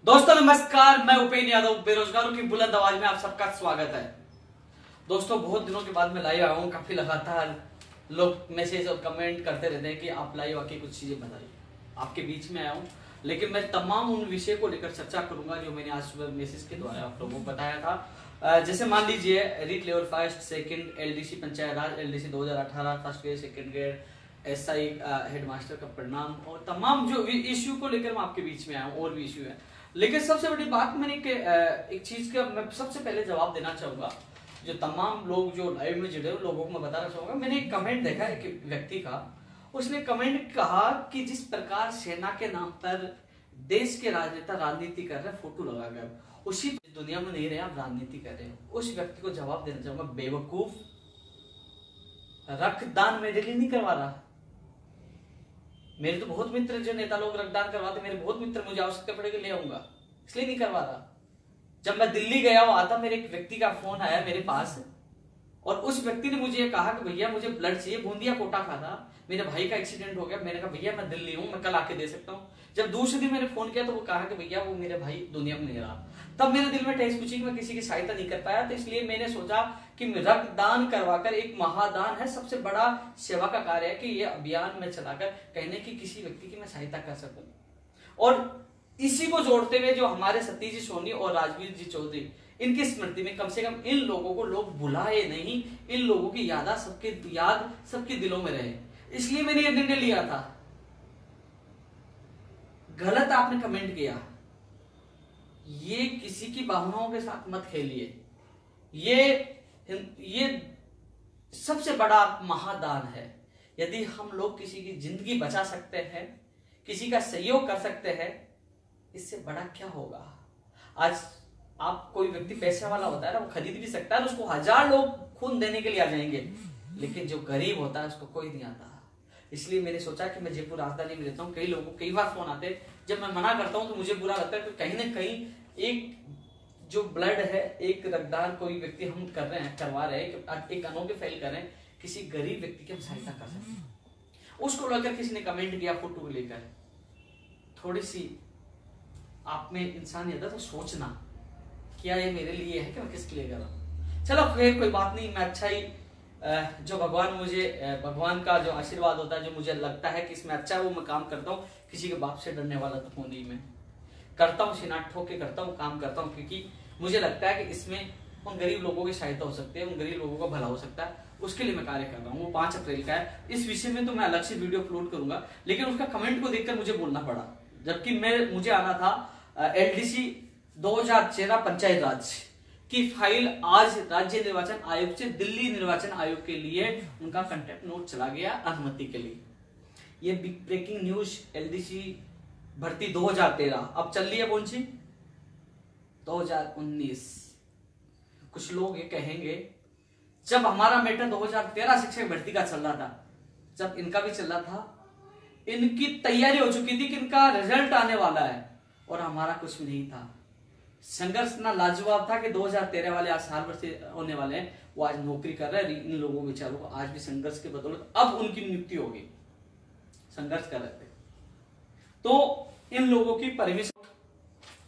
दोस्तों नमस्कार, मैं उपेंद्र यादव बेरोजगारों की बुलंद आवाज में आप सबका स्वागत है। दोस्तों बहुत दिनों के बाद मैं लाइव आया हूँ। काफी लगातार लोग मैसेज और कमेंट करते रहते हैं कि आप लाइव आके कुछ चीजें बताइए। आपके बीच में आया हूँ, लेकिन मैं तमाम उन विषय को लेकर चर्चा करूंगा जो मैंने आज सुबह मैसेज के द्वारा आप लोगों को बताया था। जैसे मान लीजिए REET level first second, LDC panchayat Raj, LDC 2018 first grade second grade, SI headmaster का परिणाम और तमाम जो इश्यू को लेकर मैं आपके बीच में आया हूँ। और भी इश्यू है, लेकिन सबसे बड़ी बात मैंने एक चीज का मैं सबसे पहले जवाब देना चाहूंगा। जो तमाम लोग जो लाइव में जुड़े हुए लोगों को मैं बताना चाहूंगा। मैंने एक कमेंट देखा एक व्यक्ति का, उसने कमेंट कहा कि जिस प्रकार सेना के नाम पर देश के राजनेता राजनीति कर रहे, फोटो लगा कर उसी दुनिया में नहीं रहे, आप राजनीति कर रहे हो। उस व्यक्ति को जवाब देना चाहूंगा, बेवकूफ, रक्तदान मेरे लिए नहीं करवा रहा। मेरे तो बहुत मित्र जो नेता लोग रक्तदान करवाते, मेरे बहुत मित्र, मुझे आवश्यकता पड़ेगी ले आऊंगा, इसलिए नहीं करवा रहा। जब मैं दिल्ली गया हुआ था, मेरे एक व्यक्ति का फोन आया मेरे पास और उस व्यक्ति ने मुझे कहा कि भैया मुझे ब्लड चाहिए, बूंदिया कोटा का था, मेरे भाई का एक्सीडेंट हो गया। मैंने कहा भैया मैं दिल्ली हूँ, मैं कल आके दे सकता हूँ। जब दूसरे दिन मैंने फोन किया तो वो कहा कि भैया वो मेरे भाई दुनिया में नहीं रहा। तब मेरे दिल में ठेस पूछी कि मैं किसी की सहायता नहीं कर पाया, तो इसलिए मैंने सोचा कि रक्तदान करवाकर, एक महादान है, सबसे बड़ा सेवा का कार्य है कि ये अभियान में चलाकर कहने की किसी व्यक्ति की मैं सहायता कर सकूं। और इसी को जोड़ते हुए जो हमारे सतीश जी सोनी और राजवीर जी चौधरी, इनकी स्मृति में कम से कम इन लोगों को लोग भुलाए नहीं, इन लोगों की याद सबके दिलों में रहे। इसलिए मैंने यह निर्णय लिया था। गलत आपने कमेंट किया, ये किसी की भावनाओं के साथ मत खेलिए। ये सबसे बड़ा महादान है। यदि हम लोग किसी की जिंदगी बचा सकते हैं, किसी का सहयोग कर सकते हैं, इससे बड़ा क्या होगा। आज आप कोई व्यक्ति पैसे वाला होता है ना, वो खरीद भी सकता है, उसको 1000 लोग खून देने के लिए आ जाएंगे, लेकिन जो गरीब होता है उसको कोई नहीं आता। इसलिए मैंने सोचा कि मैं जयपुर राजधानी में रहता हूँ, कई लोगों को कई बार फोन आते, जब मैं मना करता हूँ तो मुझे बुरा लगता है कि कहीं ना कहीं एक जो ब्लड है, एक रक्तदान कोई व्यक्ति हम कर रहे हैं, करवा रहे हैं, एक अनोखे फैल कर रहे हैं, किसी गरीब व्यक्ति की हम सहायता कर सकते हैं। उसको लेकर किसी ने कमेंट किया फोटो को लेकर, थोड़ी सी आप में इंसानियत है तो सोचना, क्या ये मेरे लिए है कि मैं किसके लिए कर रहा हूं। चलो कोई बात नहीं, मैं अच्छा ही जो भगवान का जो आशीर्वाद होता है, जो मुझे लगता है कि इसमें अच्छा है, वो मैं काम करता हूँ। किसी के बाप से डरने वाला तो हूं नहीं, मैं करता हूँ, सिनाट ठोक के करता हूँ, काम करता हूँ, क्योंकि मुझे लगता है कि इसमें उन गरीब लोगों की सहायता हो सकती है, उन गरीब लोगों का भला हो सकता है, उसके लिए मैं कार्य कर रहा हूँ। वो 5 अप्रैल का है। इस विषय में तो मैं अलग से वीडियो अपलोड करूंगा, लेकिन उसका कमेंट को देखकर मुझे बोलना पड़ा, जबकि मुझे आना था एलडीसी 2013 पंचायत राज की फाइल आज राज्य निर्वाचन आयोग से दिल्ली निर्वाचन आयोग के लिए उनका कांटेक्ट नोट चला गया अनुमति के लिए। ये बिग ब्रेकिंग न्यूज, एलडीसी भर्ती 2013 अब चल रही है कौन सी, 2019। कुछ लोग ये कहेंगे जब हमारा मैटर 2013 शिक्षक भर्ती का चल रहा था, जब इनका भी चल रहा था, इनकी तैयारी हो चुकी थी कि इनका रिजल्ट आने वाला है और हमारा कुछ भी नहीं था। संघर्ष ना लाजवाब था कि 2013 वाले आज साल भर से होने वाले हैं, वो आज नौकरी कर रहे हैं। इन लोगों बेचारों को आज भी संघर्ष के बदौलत अब उनकी नियुक्ति होगी, संघर्ष कर रहे थे। तो इन लोगों की परमिशन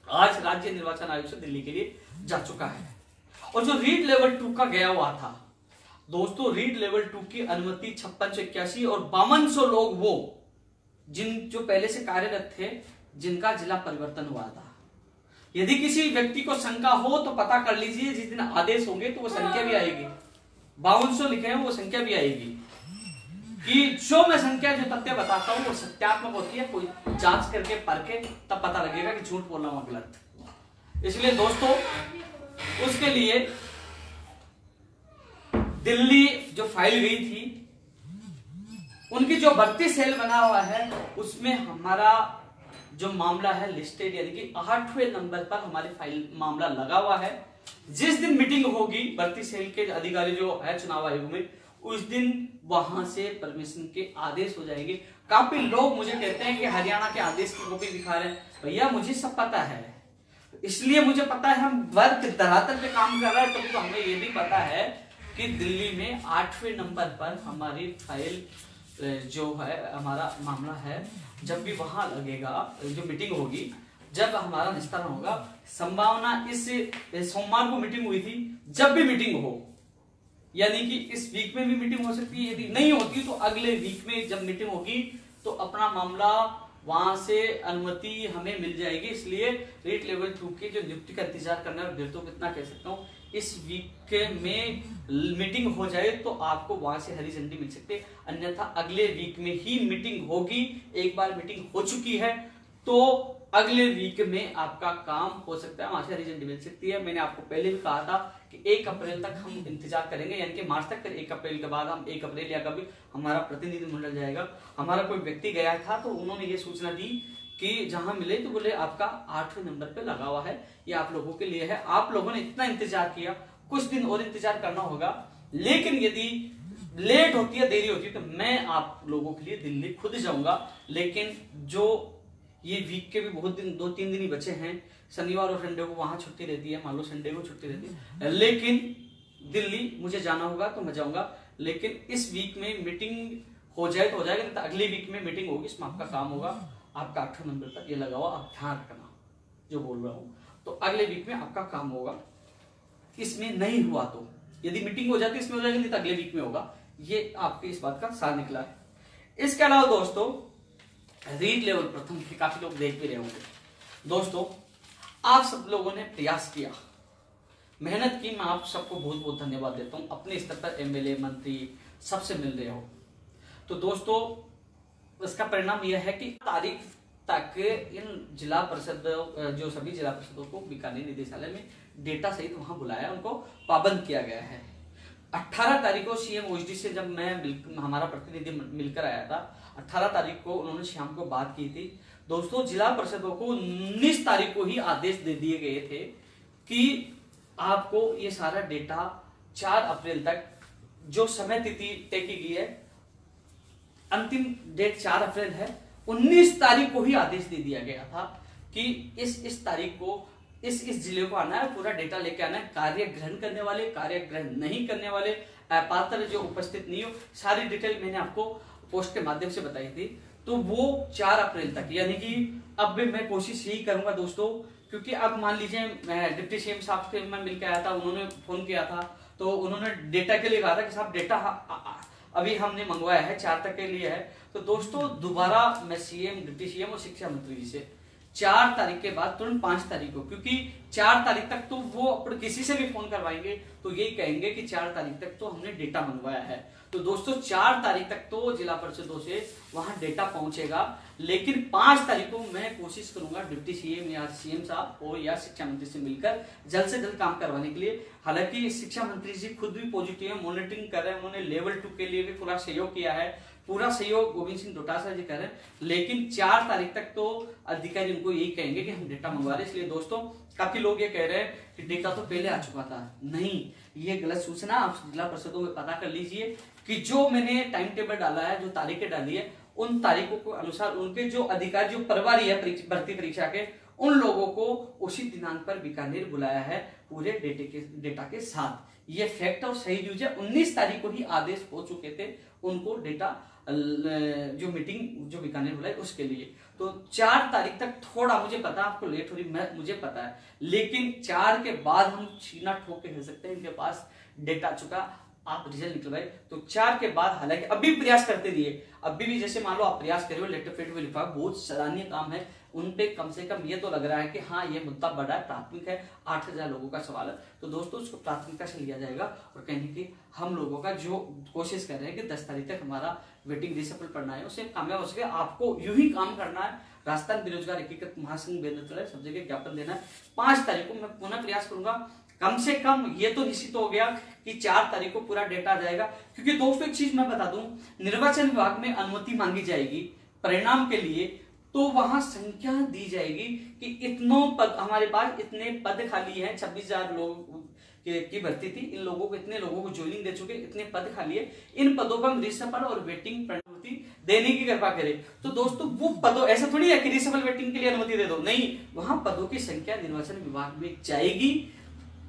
आज राज्य निर्वाचन आयोग से दिल्ली के लिए जा चुका है। और जो रीट लेवल 2 का गया हुआ था दोस्तों, रीट लेवल 2 की अनुमति 5681 और 5200 लोग वो जो पहले से कार्यरत थे, जिनका जिला परिवर्तन हुआ था। यदि किसी व्यक्ति को शंका हो तो पता कर लीजिए, जिस दिन आदेश होंगे तो वो संख्या भी आएगी। 5200 लिखे हैं, वो संख्या भी आएगी। कि जो मैं संख्या, जो तथ्य बताता हूं वो सत्यात्मक होती है, कोई जांच करके परखे तब पता लगेगा कि झूठ बोल रहा हूं गलत। इसलिए दोस्तों उसके लिए दिल्ली जो फाइल गई थी, उनकी जो भर्ती सेल बना हुआ है, उसमें हमारा जो मामला है लिस्टेड, यानी कि 8वें नंबर पर हमारी फाइल मामला लगा हुआ है। जिस दिन मीटिंग होगी भर्ती सेल के अधिकारी जो है चुनाव आयोग में, उस दिन वहां से परमिशन के आदेश हो जाएंगे। काफी लोग मुझे कहते हैं कि हरियाणा के आदेश की कॉपी दिखा रहे हैं। भैया मुझे सब पता है, इसलिए मुझे पता है हम वर्क धरातल पे काम कर रहे हैं, तभी तो हमें ये भी पता है कि दिल्ली में 8वें नंबर पर हमारी फाइल जो है, हमारा मामला है। जब भी वहां लगेगा, जो मीटिंग होगी, जब हमारा निस्तारण होगा। संभावना इस सोमवार को मीटिंग हुई थी, जब भी मीटिंग हो, यानी कि इस वीक में भी मीटिंग हो सकती है, यदि नहीं होती तो अगले वीक में जब मीटिंग होगी तो अपना मामला वहां से अनुमति हमें मिल जाएगी। इसलिए रेट लेवल 2 के जो नियुक्ति का इंतजार करना है, फिर तो कितना कह सकता हूँ, इस वीक में मीटिंग हो जाए तो आपको वहां से हरी झंडी मिल सकती है, अन्यथा अगले वीक में ही मीटिंग होगी। एक बार मीटिंग हो चुकी है तो अगले वीक में आपका काम हो सकता है, वहां से हरी झंडी मिल सकती है। मैंने आपको पहले भी कहा था कि 1 अप्रैल तक हम इंतजार करेंगे, यानी कि मार्च तक, फिर 1 अप्रैल के बाद हम 1 अप्रैल या कभी हमारा प्रतिनिधिमंडल जाएगा। हमारा कोई व्यक्ति गया था तो उन्होंने ये सूचना दी कि जहां मिले तो बोले आपका 8वें नंबर पे लगा हुआ है, ये आप लोगों के लिए है। आप लोगों ने इतना इंतजार किया, कुछ दिन और इंतजार करना होगा, लेकिन यदि लेट होती है, देरी होती है, तो मैं आप लोगों के लिए दिल्ली खुद जाऊंगा। लेकिन जो ये वीक के भी बहुत दिन, 2-3 दिन ही बचे हैं, शनिवार और संडे को वहां छुट्टी रहती है, मान लो संडे को छुट्टी रहती है, लेकिन दिल्ली मुझे जाना होगा तो मैं जाऊंगा। लेकिन इस वीक में मीटिंग हो जाए तो हो जाएगा, नहीं तो अगले वीक में मीटिंग होगी, इसमें आपका काम होगा। आपका 8वें नंबर पर ये लगा हुआ, आप ध्यान रखना जो बोल रहा हूं, तो अगले वीक में आपका काम होगा। इसमें नहीं हुआ तो, यदि मीटिंग हो जाती इसमें हो जाएगा, नहीं तो अगले वीक में होगा। ये आपके इस बात का सार निकला है। इसके अलावा दोस्तों, रीड लेवल प्रथम के काफी लोग देख भी रहे होंगे। दोस्तों, आप सब लोगों ने प्रयास किया, मेहनत की, मैं आप सबको बहुत बहुत धन्यवाद देता हूं। अपने स्तर पर एमएलए, मंत्री सबसे मिल रहे हो, तो दोस्तों इसका परिणाम यह है कि तारीख तक इन जिला परिषद, जो सभी जिला परिषदों को बीकानेर निदेशालय में डेटा सहित वहां बुलाया, उनको पाबंद किया गया है। 18 तारीख को सीएम ओएसडी से जब मैं, हमारा प्रतिनिधि मिलकर आया था, 18 तारीख को उन्होंने शाम को बात की थी। दोस्तों, जिला परिषदों को 19 तारीख को ही आदेश दे दिए गए थे कि आपको ये सारा डेटा 4 अप्रैल तक, जो समय तिथि तय की गई है, अंतिम डेट 4 अप्रैल है, 19 तारीख को ही आदेश दे दिया गया था कि इस तारीख को इस जिले को आना है, पूरा डेटा लेके आना है। कार्य ग्रहण करने वाले, कार्य ग्रहण नहीं करने वाले, अपात्र जो उपस्थित नहीं हो, सारी डिटेल मैंने आपको पोस्ट के माध्यम से बताई थी। तो वो 4 अप्रैल तक, यानी कि अब मैं कोशिश यही करूंगा दोस्तों, क्योंकि अब मान लीजिए मैं डिप्टी सीएम साहब से मैं मिलकर आया था, उन्होंने फोन किया था, तो उन्होंने डेटा के लिए कहा था कि साहब डेटा अभी हमने मंगवाया है, 4 तक के लिए है। तो दोस्तों दोबारा मैं सीएम, डिप्टी सीएम और शिक्षा मंत्री जी से 4 तारीख के बाद तुरंत 5 तारीख को, क्योंकि 4 तारीख तक तो वो अपने किसी से भी फोन करवाएंगे तो यही कहेंगे कि 4 तारीख तक तो हमने डेटा मंगवाया है। तो दोस्तों 4 तारीख तक तो जिला परिषदों से वहां डेटा पहुंचेगा, लेकिन 5 तारीख को मैं कोशिश करूंगा डिप्टी सीएम या सीएम साहब और या शिक्षा मंत्री से मिलकर जल्द से जल्द काम करवाने के लिए। हालांकि शिक्षा मंत्री जी खुद भी पॉजिटिव है, मॉनिटरिंग कर रहे हैं, उन्होंने लेवल 2 के लिए भी पूरा सहयोग किया है, पूरा सहयोग गोविंद सिंह डोटासरा जी कर रहे हैं। लेकिन 4 तारीख तक तो अधिकारी उनको यही कहेंगे कि हम डेटा मंगवा रहे हैं। इसलिए दोस्तों काफी लोग ये कह रहे हैं कि डेटा तो पहले आ चुका था, नहीं, ये गलत सूचना। आप जिला परिषदों में पता कर लीजिए कि जो मैंने टाइम टेबल डाला है, जो तारीखें डाली है, उन तारीखों के अनुसार उनके जो अधिकारी, जो प्रभारी है भर्ती परीक्षा के, उन लोगों को उसी दिनांक पर बीकानेर बुलाया है पूरे डेटा के साथ। ये फैक्ट और सही न्यूज है। 19 तारीख को ही आदेश हो चुके थे उनको डेटा, जो मीटिंग जो बीकानेर बुलाई उसके लिए। तो 4 तारीख तक थोड़ा मुझे पता है आपको लेट हो रही, मुझे पता है, लेकिन 4 के बाद हम छीना ठोक के कह सकते हैं इनके पास डेटा आ चुका, आप रिजल्ट निकलवाए। तो 4 के बाद, हालांकि अभी प्रयास करते रहिए, अभी भी जैसे मान लो आप प्रयास कर रहे हो, लेटर पेड में लिखा, बहुत सराहनीय काम है, उन पे कम से कम ये तो लग रहा है कि हाँ ये मुद्दा बड़ा है, प्राथमिक है, 8000 लोगों का सवाल है, तो दोस्तों उसको प्राथमिकता से लिया जाएगा। और कहीं कि हम लोगों का जो कोशिश कर रहे हैं कि 10 तारीख तक हमारा वेटिंग रिसफल पढ़ना है, उसे कामयाब हो सके। आपको यूं ही काम करना है। राजस्थान बेरोजगार एकीकृत महासंघ बेनतल सब जगह ज्ञापन देना है। 5 तारीख को मैं पुनः प्रयास करूंगा, कम से कम ये तो निश्चित हो गया कि 4 तारीख को पूरा डेटा आ जाएगा। क्योंकि दोस्तों एक चीज मैं बता दूं, निर्वाचन विभाग में अनुमति मांगी जाएगी परिणाम के लिए, तो वहां संख्या दी जाएगी कि इतनों पद, हमारे पास इतने पद खाली हैं, 26,000 लोग की भर्ती थी, इन लोगों को, इतने लोगों को ज्वाइनिंग दे चुके, इतने पद खाली है, इन पदों पर रिसफल और वेटिंग अनुमति देने की कृपा करें। तो दोस्तों वो पदों, ऐसा थोड़ी है कि रिसफल वेटिंग के लिए अनुमति दे दो, नहीं, वहां पदों की संख्या निर्वाचन विभाग में जाएगी,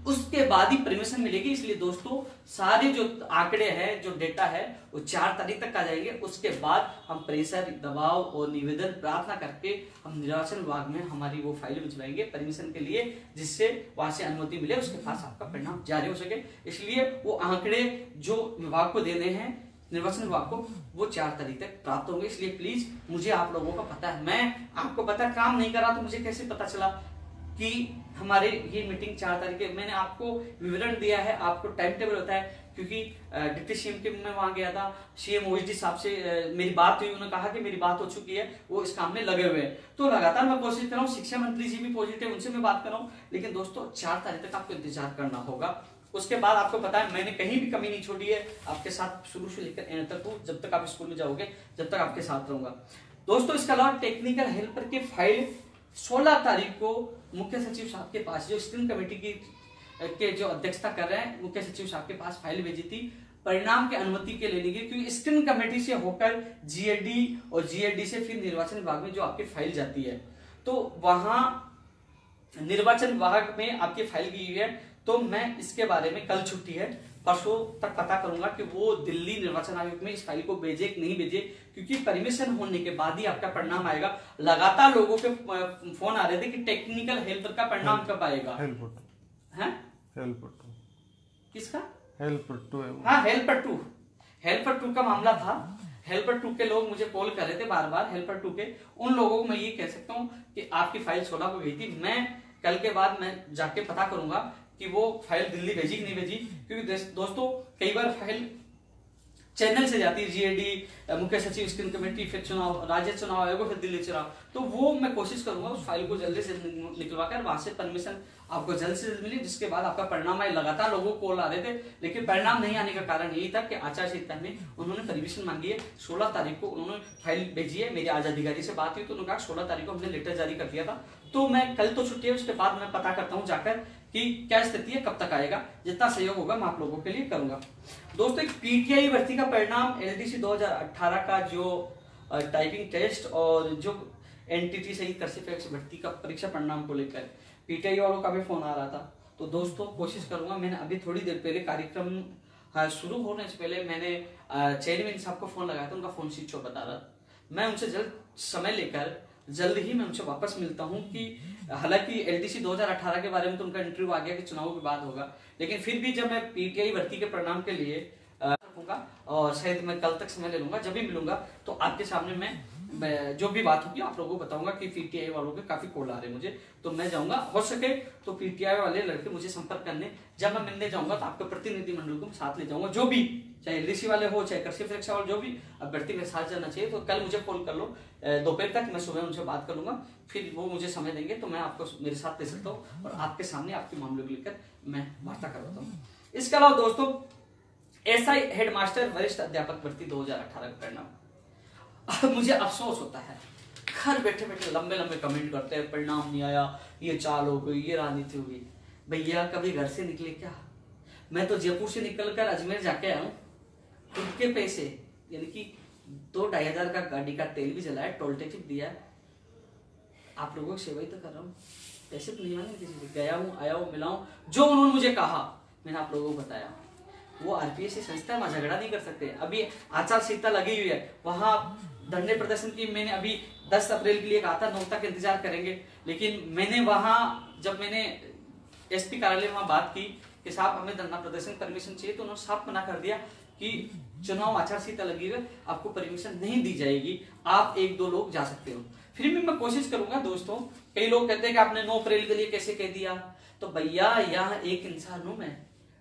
उसके बाद ही परमिशन मिलेगी। इसलिए दोस्तों सारे जो आंकड़े हैं, जो डेटा है, वो 4 तारीख तक आ जाएंगे। उसके बाद हम प्रेशर, दबाव और निवेदन प्रार्थना करके हम निर्वाचन विभाग में हमारी वो फाइल भिजवाएंगे परमिशन के लिए, जिससे वहां से अनुमति मिले, उसके पास आपका परिणाम जारी हो सके। इसलिए वो आंकड़े जो विभाग को देने हैं, निर्वाचन विभाग को, वो 4 तारीख तक प्राप्त होंगे। इसलिए प्लीज, मुझे आप लोगों का पता है, मैं आपको पता काम नहीं करा तो मुझे कैसे पता चला कि हमारे ये मीटिंग 4 तारीख है। मैंने आपको विवरण दिया है, आपको टाइम टेबल होता है, क्योंकि डिप्टी सीएम के मैं वहां गया था, सीएम ओएसडी साहब से मेरी बात हुई, उन्होंने कहा कि मेरी बात हो चुकी है, वो इस काम में लगे हुए हैं। तो लगातार मैं कोशिश कर रहा हूँ, शिक्षा मंत्री जी भी पॉजिटिव, उनसे मैं बात कर रहा हूँ। लेकिन दोस्तों 4 तारीख तक आपको इंतजार करना होगा। उसके बाद आपको पता है मैंने कहीं भी कमी नहीं छोड़ी है, आपके साथ शुरू से लेकर एंड तक हूँ। जब तक आप स्कूल में जाओगे, जब तक आपके साथ रहूंगा। दोस्तों इसके अलावा टेक्निकल हेल्पर की फाइल 16 तारीख को मुख्य सचिव साहब के पास, जो स्क्रीनिंग कमेटी की के जो अध्यक्षता कर रहे हैं, मुख्य सचिव साहब के पास फाइल भेजी थी परिणाम के अनुमति के लेने की, क्योंकि स्क्रीनिंग कमेटी से होकर जीएडी और जीएडी से फिर निर्वाचन विभाग में जो आपकी फाइल जाती है, तो वहां निर्वाचन विभाग में आपकी फाइल की हुई है। तो मैं इसके बारे में, कल छुट्टी है, परसों तक पता करूंगा कि वो दिल्ली निर्वाचन आयोग में इस फाइल को भेजे कि नहीं भेजे, क्योंकि परमिशन होने के बाद ही आपका परिणाम आएगा। लगातार लोगों के फोन आ रहे थे कि टेक्निकल हेल्पर का परिणाम कब आएगा। हेल्पर 2 किसका? हेल्पर 2 है। हाँ, हेल्पर 2 का मामला था। हेल्पर 2 के लोग मुझे कॉल कर रहे थे बार बार। हेल्पर 2 के उन लोगों को मैं ये कह सकता हूँ कि आपकी फाइल 16 को गई थी। मैं कल के बाद मैं जाके पता करूंगा कि वो फाइल दिल्ली भेजी कि नहीं भेजी, क्योंकि दोस्तों कई बार फाइल चैनल से जाती है, जीएडी, मुख्य सचिव, स्क्रीनिंग कमेटी, फिर चुनाव, राज्य चुनाव आयोग, फिर दिल्ली चुनाव। तो वो मैं कोशिश करूंगा उस फाइल को जल्दी से निकलवा कर वहां से परमिशन आपको जल्द से जल्द मिली, जिसके बाद आपका परिणाम आए। लगातार लोगों को कॉल आ रहे थे, लेकिन परिणाम नहीं आने का कारण यही था कि आचार संहिता में उन्होंने परमिशन मांगी है। 16 तारीख को उन्होंने फाइल भेजी है। मेरे आज अधिकारी से बात हुई तो उन्होंने कहा 16 तारीख को हमने लेटर जारी कर दिया था। तो मैं कल तो छुट्टी है, उसके बाद मैं पता करता हूँ जाकर कि क्या स्थिति है, कब तक आएगा। जितना सहयोग होगा मैं आप लोगों के लिए करूंगा। दोस्तों एक पीटीआई भर्ती का परिणाम, एलडीसी 2018 का जो टाइपिंग टेस्ट और जो एनटीटी सहित कर्सिव भर्ती का परीक्षा परिणाम को लेकर पीटीआई वालों का भी फोन आ रहा था। तो दोस्तों कोशिश करूंगा, मैंने अभी थोड़ी देर पहले कार्यक्रम शुरू होने से पहले मैंने चेयरमैन साहब को फोन लगाया था, उनका फोन स्विच ऑफ बता रहा। मैं उनसे जल्द ही मैं उनसे वापस मिलता हूं कि हालांकि एलडीसी 2018 के बारे में तो उनका इंटरव्यू आ गया कि चुनाव के बाद होगा, लेकिन फिर भी जब मैं पीटीआई भर्ती के परिणाम के लिए रखूंगा और शायद मैं कल तक समय ले लूंगा, जब भी मिलूंगा तो आपके सामने मैं जो भी बात होगी आप लोगों को बताऊंगा कि पीटीआई वालों के काफी कॉल आ रहे हैं मुझे, तो मैं जाऊंगा। हो सके तो पीटीआई वाले लड़के मुझे संपर्क करने, जब मैं मिलने जाऊंगा तो आपके प्रतिनिधि मंडल को साथ ले जाऊंगा, जो भी, चाहे एलडीसी वाले हो चाहे कृषि परीक्षा वाले, जो भी अभ्यर्थी के साथ जाना चाहिए। तो कल मुझे कॉल कर लो दोपहर तक, मैं सुबह उनसे बात कर लूंगा, फिर वो मुझे समय देंगे तो मैं आपको मेरे साथ ले सकता हूँ और आपके सामने आपके मामले को लेकर मैं वार्ता करवाता हूँ। इसके अलावा दोस्तों एसआई हेडमास्टर वरिष्ठ अध्यापक भर्ती 2018 का परिणाम, मुझे अफसोस होता है, घर बैठे बैठे लंबे लंबे कमेंट करते हैं परिणाम नहीं आया, ये चाल हो गई, ये राजनीति हो गई। भैया कभी घर से निकले क्या? मैं तो जयपुर से निकलकर अजमेर जाके आया हूँ, खुद के पैसे, यानी कि 2-2.5 हजार का गाड़ी का तेल भी जलाया, टोल टैक्स भी दिया। आप लोगों की सेवा ही तो कर रहा हूँ, पैसे तो नहीं मांगे किसी से, गया हूँ, आया हूँ, मिला हूँ, जो उन्होंने मुझे कहा मैंने आप लोगों को बताया। वो आरपीएससी संस्था में झगड़ा नहीं कर सकते। अभी आचार संहिता लगी हुई है, वहां धरने प्रदर्शन की मैंने अभी 10 अप्रैल के लिए कहा था, 9 तक इंतजार करेंगे। लेकिन मैंने वहां, जब मैंने एसपी कार्यालय में वहां बात की कि साहब हमें धरना प्रदर्शन परमिशन चाहिए, तो उन्होंने साफ मना कर दिया कि चुनाव आचार संहिता लगी हुई, आपको परमिशन नहीं दी जाएगी, आप 1-2 लोग जा सकते हो। फिर भी मैं कोशिश करूंगा दोस्तों। कई लोग कहते हैं कि आपने 9 अप्रैल के लिए कैसे कह दिया, तो भैया यहाँ एक इंसान हूं मैं,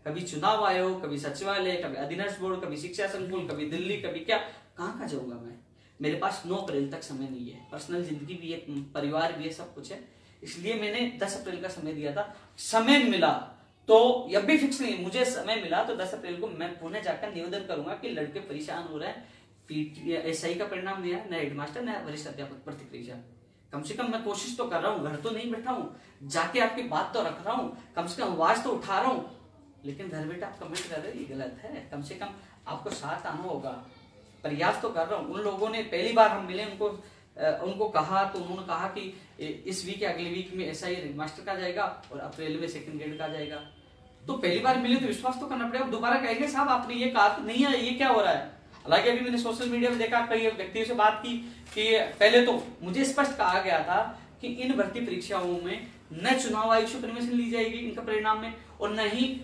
कभी चुनाव आयोग, कभी सचिवालय, कभी अधीनस्थ बोर्ड, कभी शिक्षा संकुल, कभी दिल्ली, कभी क्या, कहाँ जाऊंगा मैं? मेरे पास 9 अप्रैल तक समय नहीं है, पर्सनल जिंदगी भी है, परिवार भी है, सब कुछ है। इसलिए मैंने 10 अप्रैल का समय दिया था। समय मिला तो, यह भी फिक्स नहीं, मुझे समय मिला तो 10 अप्रैल को मैं पुणे जाकर निवेदन करूंगा कि लड़के परेशान हो रहे हैं, एसआई का परिणाम दिया, न हेडमास्टर न वरिष्ठ अध्यापक भर्ती परीक्षा। कम से कम मैं कोशिश तो कर रहा हूँ, घर तो नहीं बैठा हूँ, जाके आपकी बात तो रख रहा हूँ, कम से कम आवाज तो उठा रहा हूँ। लेकिन घर बेटा आप कमेंट कर रहे हो, ये गलत है। कम से कम आपको साथ आना होगा, प्रयास तो कर रहा हूँ। उन लोगों ने पहली बार हम मिले, उनको कहा तो उन्होंने कहा कि इस वीक या अगले वीक में एसआई हेडमास्टर का जाएगा और अप्रैल में सेकंड ग्रेड का जाएगा। तो पहली बार मिले तो विश्वास तो करना पड़ेगा। दोबारा कहेंगे साहब आपने ये कहा नहीं है, ये क्या हो रहा है। हालांकि अभी मैंने सोशल मीडिया में देखा, कई व्यक्तियों से बात की कि पहले तो मुझे स्पष्ट कहा गया था कि इन भर्ती परीक्षाओं में न चुनाव आयोग से परमिशन ली जाएगी इनका परिणाम में, और न ही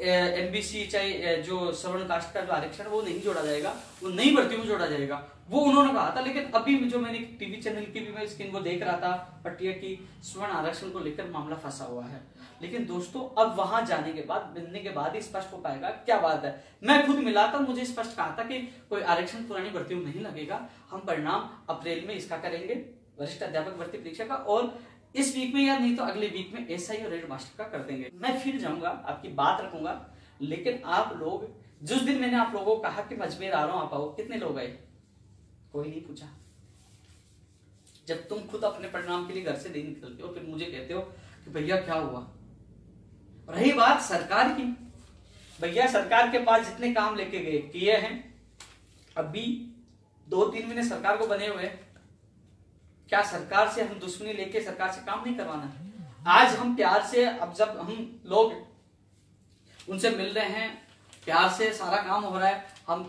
एमबीसी चाहे जो सवर्ण कास्ट का जो आरक्षण वो नहीं जोड़ा जाएगा, वो नई भर्तियों में जोड़ा जाएगा, वो उन्होंने कहा था। लेकिन अभी जो मैंने टीवी चैनल की भी मैं स्क्रीन को देख रहा था, पटिया की स्वर्ण आरक्षण को लेकर मामला फंसा हुआ है। लेकिन दोस्तों अब वहां जाने के बाद, मिलने के बाद ही स्पष्ट हो पाएगा क्या बात है। मैं खुद मिला था, मुझे स्पष्ट कहा था कि कोई आरक्षण पुरानी भर्तियों में नहीं लगेगा, हम परिणाम अप्रैल में इसका करेंगे वरिष्ठ अध्यापक भर्ती परीक्षा का, और इस वीक में या नहीं तो अगले वीक में एसआई और हेड मास्टर का कर देंगे। मैं फिर जाऊंगा, आपकी बात रखूंगा। लेकिन आप लोग, जिस दिन मैंने आप लोगों को कहा कि मैं अजमेर आ रहा हूं, आप आओ, कितने लोग आए? कोई नहीं पूछा। जब तुम खुद अपने परिणाम के लिए घर से नहीं निकलते हो, फिर मुझे कहते हो कि भैया क्या हुआ। रही बात सरकार की, भैया सरकार के पास जितने काम लेके गए किए हैं, अभी 2-3 महीने सरकार को बने हुए, क्या सरकार से हम दुश्मनी लेके सरकार से काम नहीं करवाना? आज हम प्यार से, अब जब हम लोग उनसे मिल रहे हैं, प्यार से सारा काम हो रहा है, हम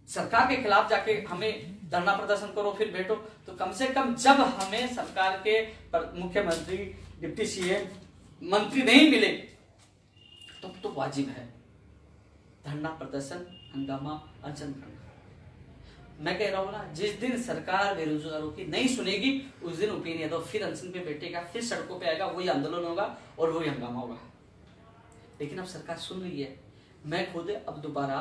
सरकार के खिलाफ जाके हमें धरना प्रदर्शन करो फिर बैठो, तो कम से कम जब हमें सरकार के मुख्यमंत्री, डिप्टी सीएम, मंत्री नहीं मिले तब तो वाजिब है धरना प्रदर्शन, हंगामा, अनशन करना। मैं कह रहा हूं ना, जिस दिन सरकार बेरोजगारों की नहीं सुनेगी उस दिन उपेंद्र यादव फिर अनशन पे बैठेगा, फिर सड़कों पे आएगा, वही आंदोलन होगा और वही हंगामा होगा। लेकिन अब सरकार सुन रही है। मैं खुद अब दोबारा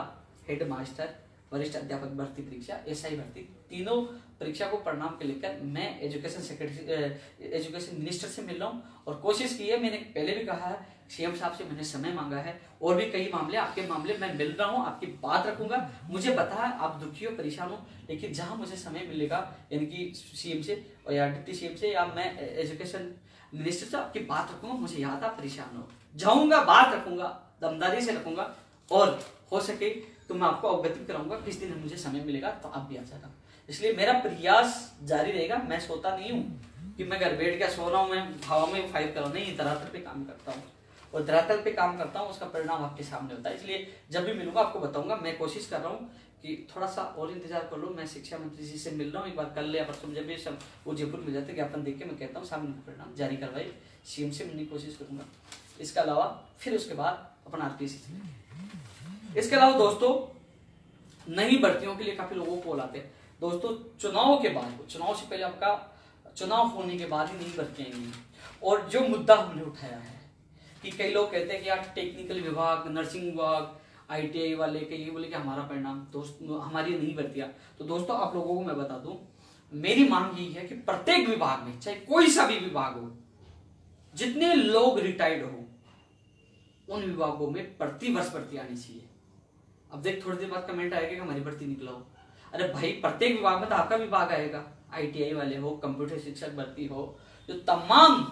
हेड मास्टर, वरिष्ठ अध्यापक भर्ती परीक्षा, एसआई भर्ती, तीनों परीक्षा को परिणाम के लेकर मैं एजुकेशन सेक्रेटरी, एजुकेशन मिनिस्टर से मिल रहा हूं, और कोशिश की है, मैंने पहले भी कहा है, सीएम साहब से मैंने समय मांगा है, और भी कई मामले, आपके मामले मैं मिल रहा हूं, आपकी बात रखूंगा। मुझे पता है आप दुखी हो, परेशान हो, लेकिन जहां मुझे समय मिलेगा, यानी कि सीएम से और या डिप्टी सीएम से या मैं एजुकेशन मिनिस्टर से आपकी बात रखूंगा। मुझे याद आप परेशान हो, जाऊंगा, बात रखूंगा, दमदारी से रखूंगा, और हो सके तो मैं आपको अवगत कराऊंगा। किस दिन मुझे समय मिलेगा तो आप भी आ जाना। इसलिए मेरा प्रयास जारी रहेगा। मैं सोता नहीं हूँ कि मैं घर बैठ के सो रहा हूँ, मैं हवा में फाइट कर रहा हूँ, नहीं, धरातल पे काम करता हूँ, और धरातल पे काम करता हूँ, उसका परिणाम आपके सामने होता है। इसलिए जब भी मिलूंगा आपको बताऊंगा। मैं कोशिश कर रहा हूँ कि थोड़ा सा और इंतजार कर लो। मैं शिक्षा मंत्री जी से मिल रहा हूँ, एक बार कल या परसों जब भी सब वो जयपुर में जाते ज्ञापन देख के मैं कहता हूँ सामने परिणाम जारी करवाए, सीएम से मिलने की कोशिश करूंगा। इसके अलावा फिर उसके बाद अपना आरपीएससी से। इसके अलावा दोस्तों, नई भर्तियों के लिए काफी लोगों को बुलाते हैं। दोस्तों चुनाव के बाद, चुनाव से पहले आपका चुनाव होने के बाद ही नई भर्तियां आएंगी। और जो मुद्दा हमने उठाया है कि कई लोग कहते हैं कि यार टेक्निकल विभाग, नर्सिंग विभाग, आईटीआई वाले कई बोले कि हमारा परिणाम, दोस्तों हमारी नहीं भर्तियां। तो दोस्तों आप लोगों को मैं बता दूं, मेरी मांग यही है कि प्रत्येक विभाग में, चाहे कोई सा भी विभाग हो, जितने लोग रिटायर्ड हो, उन विभागों में प्रति वर्ष भर्ती आनी चाहिए। अब देख थोड़ी देर बाद कमेंट आएगा कि हमारी भर्ती निकला हो। अरे भाई, प्रत्येक विभाग में तो आपका विभाग आएगा, आईटीआई वाले हो, कंप्यूटर शिक्षक भर्ती हो, जो तमाम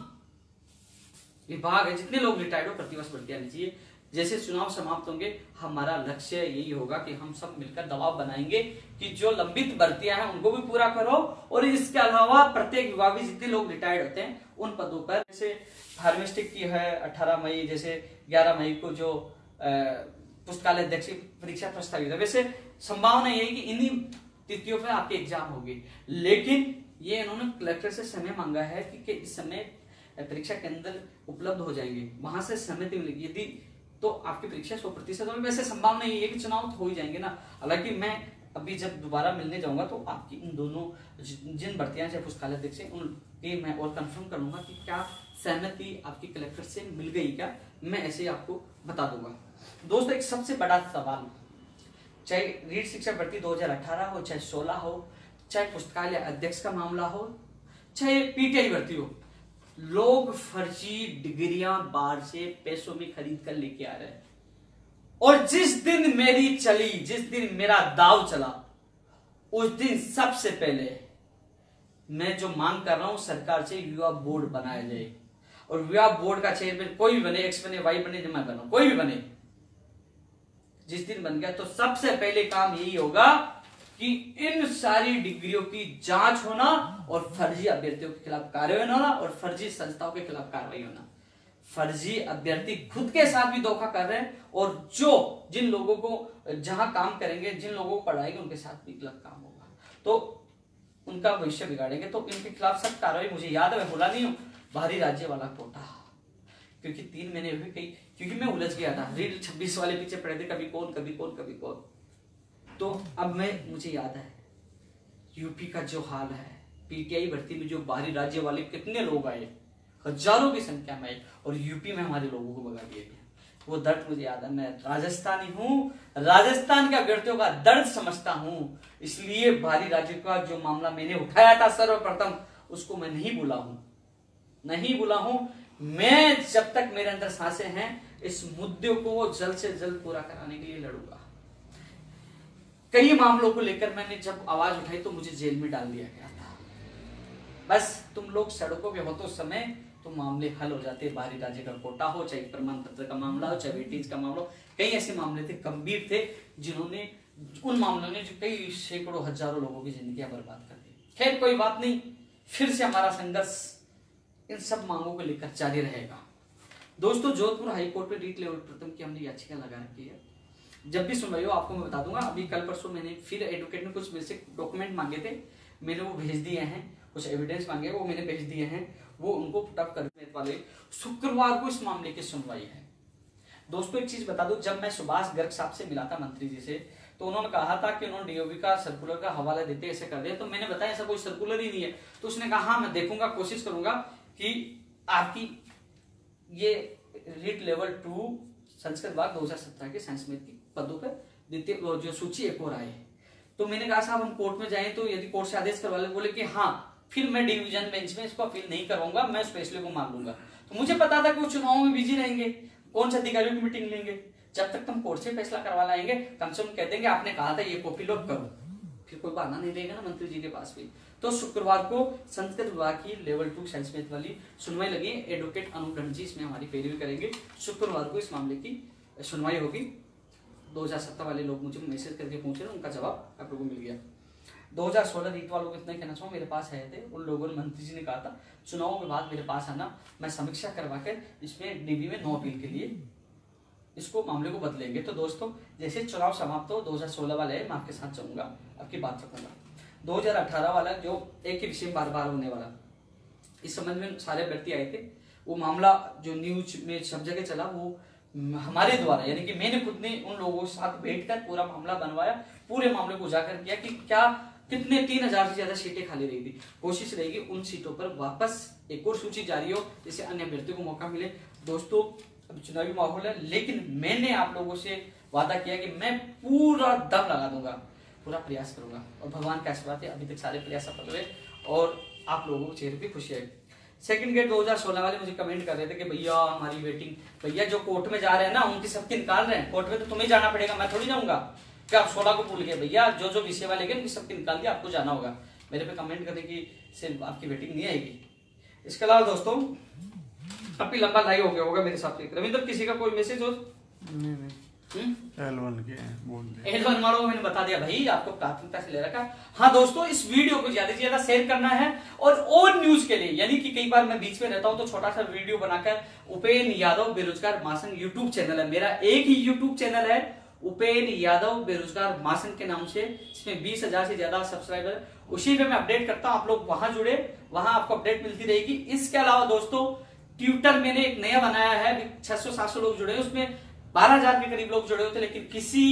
विभाग है, जितने लोग रिटायर्ड हो, प्रतिवर्ष भर्ती आनी चाहिए। जैसे चुनाव समाप्त होंगे, हमारा लक्ष्य यही होगा कि हम सब मिलकर दबाव बनाएंगे कि जो लंबित भर्तियां हैं उनको भी पूरा करो, और इसके अलावा प्रत्येक विभाग में जितने लोग रिटायर्ड होते हैं उन पदों पर, जैसे फार्मेस्टिक की है 18 मई, जैसे 11 मई को जो पुस्तकालय अध्यक्ष की परीक्षा प्रस्तावित है, वैसे संभावना यही कि इन्हीं तिथियों पर आपके एग्जाम होगी। लेकिन ये इन्होंने कलेक्टर से समय मांगा है कि इस समय परीक्षा केंद्र उपलब्ध हो जाएंगे, वहां से सहमति मिलेगी। यदि तो आपकी परीक्षा 100% होगी। वैसे संभावना ये है कि चुनाव तो हो ही जाएंगे ना। हालांकि मैं अभी जब दोबारा मिलने जाऊंगा तो आपकी इन दोनों जिन भर्तियां चाहे पुस्तकालय अध्यक्ष उनके मैं और कंफर्म करूंगा कि क्या सहमति आपकी कलेक्टर से मिल गई क्या, मैं ऐसे ही आपको बता दूंगा। दोस्तों एक सबसे बड़ा सवाल, चाहे रीट शिक्षा भर्ती 2018 हो, चाहे 16 हो, चाहे पुस्तकालय अध्यक्ष का मामला हो, चाहे पीटीआई भर्ती हो, लोग फर्जी डिग्रियां बाहर से पैसों में खरीद कर लेके आ रहे हैं। और जिस दिन मेरी चली, जिस दिन मेरा दाव चला, उस दिन सबसे पहले मैं जो मांग कर रहा हूं सरकार से, युवा बोर्ड बनाया जाए, और युवा बोर्ड का चेयरमैन कोई भी बने, एक्स बने, वाई बने, मैं बना, कोई भी बने। जिस दिन बन गया तो सबसे पहले काम यही होगा कि इन सारी डिग्रियों की जांच होना, और फर्जी अभ्यर्थियों के खिलाफ कार्रवाई होना, और फर्जी संस्थाओं के खिलाफ कार्रवाई होना। फर्जी अभ्यर्थी खुद के साथ भी धोखा कर रहे हैं, और जिन लोगों को जहां काम करेंगे, जिन लोगों को पढ़ाएंगे, उनके साथ भी गलत काम होगा, तो उनका भविष्य बिगाड़ेंगे। तो इनके खिलाफ सख्त कार्रवाई। मुझे याद है, मैं भूला नहीं हूँ, बाहरी राज्य वाला कोटा, क्योंकि 3 महीने हुए कई, क्योंकि मैं उलझ गया था, रील 26 वाले पीछे पड़े थे, कभी कौन कभी कौन कभी कौन। तो अब मुझे याद है यूपी का जो हाल है, पीटीआई भर्ती में जो बाहरी राज्य वाले कितने लोग आए, हजारों की संख्या में आए, और यूपी में हमारे लोगों को भगा दिया गया। वो दर्द मुझे याद है। मैं राजस्थानी हूँ, राजस्थान के अभ्यर्थियों का दर्द समझता हूँ, इसलिए बाहरी राज्य का जो मामला मैंने उठाया था सर्वप्रथम, उसको मैं नहीं भूला हूं। मैं जब तक मेरे अंदर सांसें हैं, इस मुद्दे को जल्द से जल्द पूरा कराने के लिए लड़ूंगा। कई मामलों को लेकर मैंने जब आवाज उठाई तो मुझे जेल में डाल दिया गया था। बस तुम लोग सड़कों पे हो तो समय तो मामले हल हो जाते। बाहरी राज्य का कोटा हो, चाहे प्रमाण पत्र का मामला हो, चाहे वेटेज का मामला हो, कई ऐसे मामले थे, गंभीर थे, जिन्होंने उन मामलों ने जो कई सैकड़ों हजारों लोगों की जिंदगी बर्बाद कर दी। खैर कोई बात नहीं, फिर से हमारा संघर्ष इन सब मांगों को लेकर जारी रहेगा। दोस्तों, जोधपुर हाईकोर्ट में रीट लेवल प्रथम की हमने याचिका लगा रखी है। जब भी सुनवाई हो आपको मैं बता दूंगा। अभी कल परसों मैंने फिर एडवोकेट ने कुछ मेरे से डॉक्यूमेंट मांगे थे, मैंने वो भेज दिए हैं, कुछ एविडेंस मांगे वो मैंने भेज दिए हैं, वो उनको पुटअप करने वाले। शुक्रवार को इस मामले की सुनवाई है। दोस्तों एक चीज बता दूं, जब मैं सुभाष गर्ग साहब से मिला था मंत्री जी से, तो उन्होंने कहा था कि उन्होंने डीओबी का सर्कुलर का हवाला देते ऐसे कर दिया। तो मैंने बताया ऐसा कोई सर्कुलर ही नहीं है। तो उसने कहा हाँ मैं देखूंगा, कोशिश करूंगा कि आपकी ये रीट लेवल 2 संस्कृत विभाग 2017 के साइंस में की पदों पर द्वितीय जो सूची एक और आए। तो मैंने कहा साहब हम कोर्ट में जाएं तो यदि कोर्ट से आदेश करवा ले, बोले कि हाँ फिर मैं डिवीजन बेंच में इसको अपील नहीं करवाऊंगा, मैं उस फैसले को मान लूंगा। तो मुझे पता था कि वो चुनावों में बिजी रहेंगे, कौन से अधिकारियों की मीटिंग लेंगे, जब तक तुम कोर्ट से फैसला करवा लाएंगे कम से कम कह देंगे आपने कहा था ये कॉपी लो करो, फिर कोई बहाना नहीं रहेगा ना मंत्री जी के पास भी। तो शुक्रवार को संस्कृत विभाग की लेवल 2 साइंस मैथ वाली सुनवाई लगी। एडवोकेट अनुगण जी इसमें हमारी पैरवी करेंगे। शुक्रवार को इस मामले की सुनवाई होगी। 2017 वाले लोग मुझे मैसेज करके पूछे, उनका जवाब आप लोगों को मिल गया। 2016 रीट वालों को इतना कहना चाहूँ, मेरे पास आए थे, उन लोगों ने मंत्री जी ने कहा था चुनावों के बाद मेरे पास आना, मैं समीक्षा करवा कर इसमें डीबी में नो अपील के लिए इसको मामले को बदलेंगे। तो दोस्तों जैसे चुनाव समाप्त हो 2016 वाला है, मैं आपके साथ जाऊंगा, आपकी बात रखूंगा। 2018 वाला जो एक ही विषय बार बार होने वाला, इस संबंध में सारे अभ्यर्थी आए थे। वो मामला जो न्यूज में सब जगह चला, वो हमारे द्वारा यानी कि मैंने खुद ने उन लोगों के साथ बैठकर पूरा मामला बनवाया, पूरे मामले को उजागर किया कि क्या कितने 3000 से ज्यादा सीटें खाली रही थी। कोशिश रहेगी उन सीटों पर वापस एक और सूची जारी हो, जिससे अन्य अभ्यर्थियों को मौका मिले। दोस्तों अब चुनावी माहौल है, लेकिन मैंने आप लोगों से वादा किया कि मैं पूरा दम लगा दूंगा, पूरा प्रयास करूंगा, और भगवान का आशीर्वाद है अभी तक सारे प्रयास सफल हुए और आप लोगों को चेहरे पे खुशी आई। सेकंड गेट 2016 वाले मुझे कमेंट कर रहे थे कि भैया हमारी वेटिंग, भैया जो कोर्ट में जा रहे हैं ना उनकी सबकी निकाल रहे हैं, कोर्ट में तो तुम्हें जाना पड़ेगा, मैं थोड़ी जाऊंगा। क्या आप 16 को भूल गए? भैया जो विषय वाले गए उनकी सबकी निकाल दिया, आपको जाना होगा। मेरे पे कमेंट करने की सिर्फ आपकी वेटिंग नहीं आएगी। इसके अलावा दोस्तों अभी लंबा लाइव हो गया होगा मेरे साथ। रविंद्र किसी का कोई मैसेज हो? नहीं L1 के बोल दे। L1 वालों को मैंने बता दिया भाई, आपको प्राथमिकता से ले रखा। हाँ दोस्तों, इस वीडियो को ज्यादा से ज्यादा शेयर करना है और न्यूज के लिए, यानी कि कई बार मैं बीच में रहता हूं तो छोटा सा वीडियो बनाकर उपेन यादव बेरोजगार मासन यूट्यूब चैनल है मेरा, एक ही यूट्यूब चैनल है उपेन यादव बेरोजगार मासन के नाम से, इसमें 20,000 से ज्यादा सब्सक्राइबर, उसी पे मैं अपडेट करता हूं। आप लोग वहां जुड़े, वहां आपको अपडेट मिलती रहेगी। इसके अलावा दोस्तों ट्विटर मैंने एक नया बनाया है, 600-700 लोग जुड़े, उसमें 12,000 के करीब लोग जुड़े होते, लेकिन किसी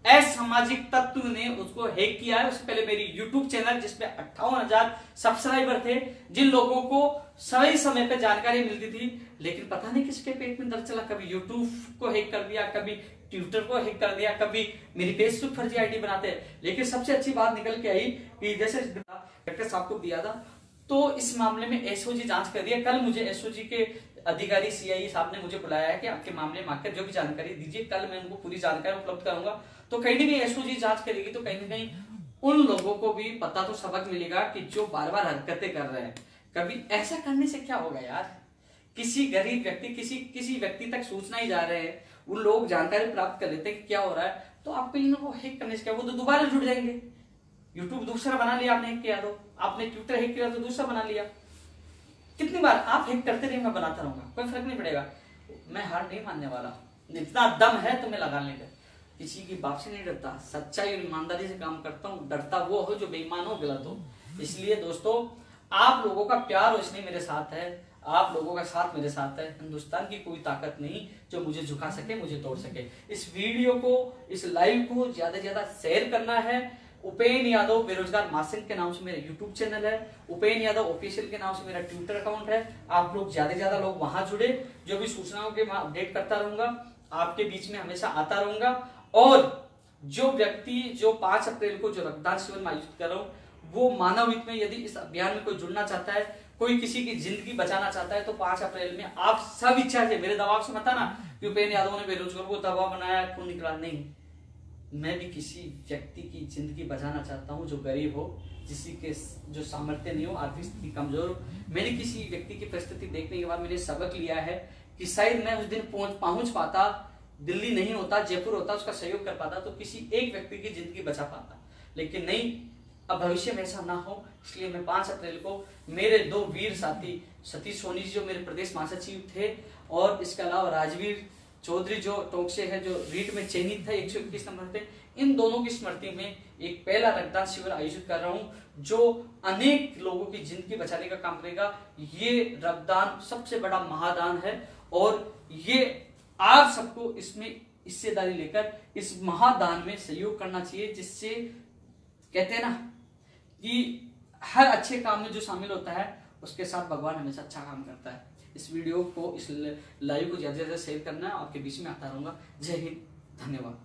असामाजिक तत्व ने उसको हैक किया है। उससे पहले मेरी यूट्यूब चैनल जिसमें 58,000 सब्सक्राइबर थे, जिन लोगों को सही समय पे जानकारी मिलती थी, लेकिन पता नहीं किसके पेट में दर्द चला, कभी यूट्यूब को हैक कर दिया, कभी ट्विटर को हैक कर दिया, कभी मेरी फेसबुक फर्जी आईडी बनाते हैं। लेकिन सबसे अच्छी बात निकल के आई कि जैसे डॉक्टर साहब को दिया था, तो इस मामले में एसओजी जांच कर रही है। कल मुझे एसओजी के अधिकारी सीआई साहब ने मुझे बुलाया है कि आपके मामले में आकर जो भी जानकारी दीजिए, कल मैं उनको पूरी जानकारी उपलब्ध करूंगा। तो कहीं ना कहीं एसओजी जांच करेगी, तो कहीं ना कहीं उन लोगों को भी पता तो सबक मिलेगा कि जो बार बार हरकतें कर रहे हैं, कभी ऐसा करने से क्या होगा यार। किसी गरीब व्यक्ति किसी व्यक्ति तक सूचना ही जा रहे हैं, उन लोग जानकारी प्राप्त कर लेते हैं कि क्या हो रहा है, तो आपको इनको हैक करने से क्या, वो तो दोबारा जुड़ जाएंगे। यूट्यूब दूसरा बना लिया आपने हैक किया, तो आपने ट्विटर हैक किया तो दूसरा बना लिया। कितनी बार आप हेल्प करते रहिए, मैं बनाता रहूंगा, कोई फर्क नहीं पड़ेगा। मैं हार नहीं मानने वाला, इतना दम है तो मैं लगा लेने का, किसी की बात से नहीं डरता, सच्चाई और ईमानदारी से काम करता हूँ। डरता वो हो जो बेईमान हो, गलत हो। इसलिए दोस्तों, आप लोगों का प्यार और स्नेह मेरे साथ है, आप लोगों का साथ मेरे साथ है। हिंदुस्तान की कोई ताकत नहीं जो मुझे झुका सके, मुझे तोड़ सके। इस वीडियो को, इस लाइव को ज्यादा से ज्यादा शेयर करना है। उपेन यादव बेरोजगार मासिक के नाम से मेरा यूट्यूब चैनल है, उपेन यादव ऑफिशियल के नाम से मेरा ट्विटर अकाउंट है। आप लोग ज्यादा से ज्यादा लोग वहां जुड़े, जो भी सूचनाओं के मैं अपडेट करता रहूंगा, आपके बीच में हमेशा आता रहूंगा। और जो व्यक्ति जो 5 अप्रैल को जो रक्तदान शिविर में आयोजित कर रहा हूँ, वो मानव हित में यदि इस अभियान में कोई जुड़ना चाहता है, कोई किसी की जिंदगी बचाना चाहता है, तो 5 अप्रैल में आप सब इच्छा से, मेरे दबाव से मत आना कि उपेन यादव ने बेरोजगार को दबाव बनाया, खून निकला, नहीं। मैं भी किसी व्यक्ति की जिंदगी बचाना चाहता हूं जो गरीब हो, किसी के जो सामर्थ्य नहीं हो, आर्थिक स्थिति कमजोर हो। मैंने किसी व्यक्ति की परिस्थिति देखने के बाद मैंने सबक लिया है कि शायद मैं उस दिन पहुंच पाता, दिल्ली नहीं होता, जयपुर होता, उसका सहयोग कर पाता, तो किसी एक व्यक्ति की जिंदगी बचा पाता। लेकिन नहीं, अब भविष्य में ऐसा ना हो, इसलिए मैं 5 अप्रैल को मेरे 2 वीर साथी सतीश सोनी जी जो मेरे प्रदेश महासचिव थे, और इसके अलावा राजवीर चौधरी जो टोंक से है, जो रीट में चयनित थे 121 नंबर थे, इन दोनों की स्मृति में एक पहला रक्तदान शिविर आयोजित कर रहा हूं जो अनेक लोगों की जिंदगी बचाने का काम करेगा। ये रक्तदान सबसे बड़ा महादान है और ये आप सबको इसमें हिस्सेदारी लेकर इस महादान में सहयोग करना चाहिए, जिससे कहते हैं ना कि हर अच्छे काम में जो शामिल होता है उसके साथ भगवान हमेशा अच्छा काम करता है। इस वीडियो को, इस लाइव को ज्यादा से ज्यादा शेयर करना है, आपके बीच में आता रहूंगा। जय हिंद, धन्यवाद।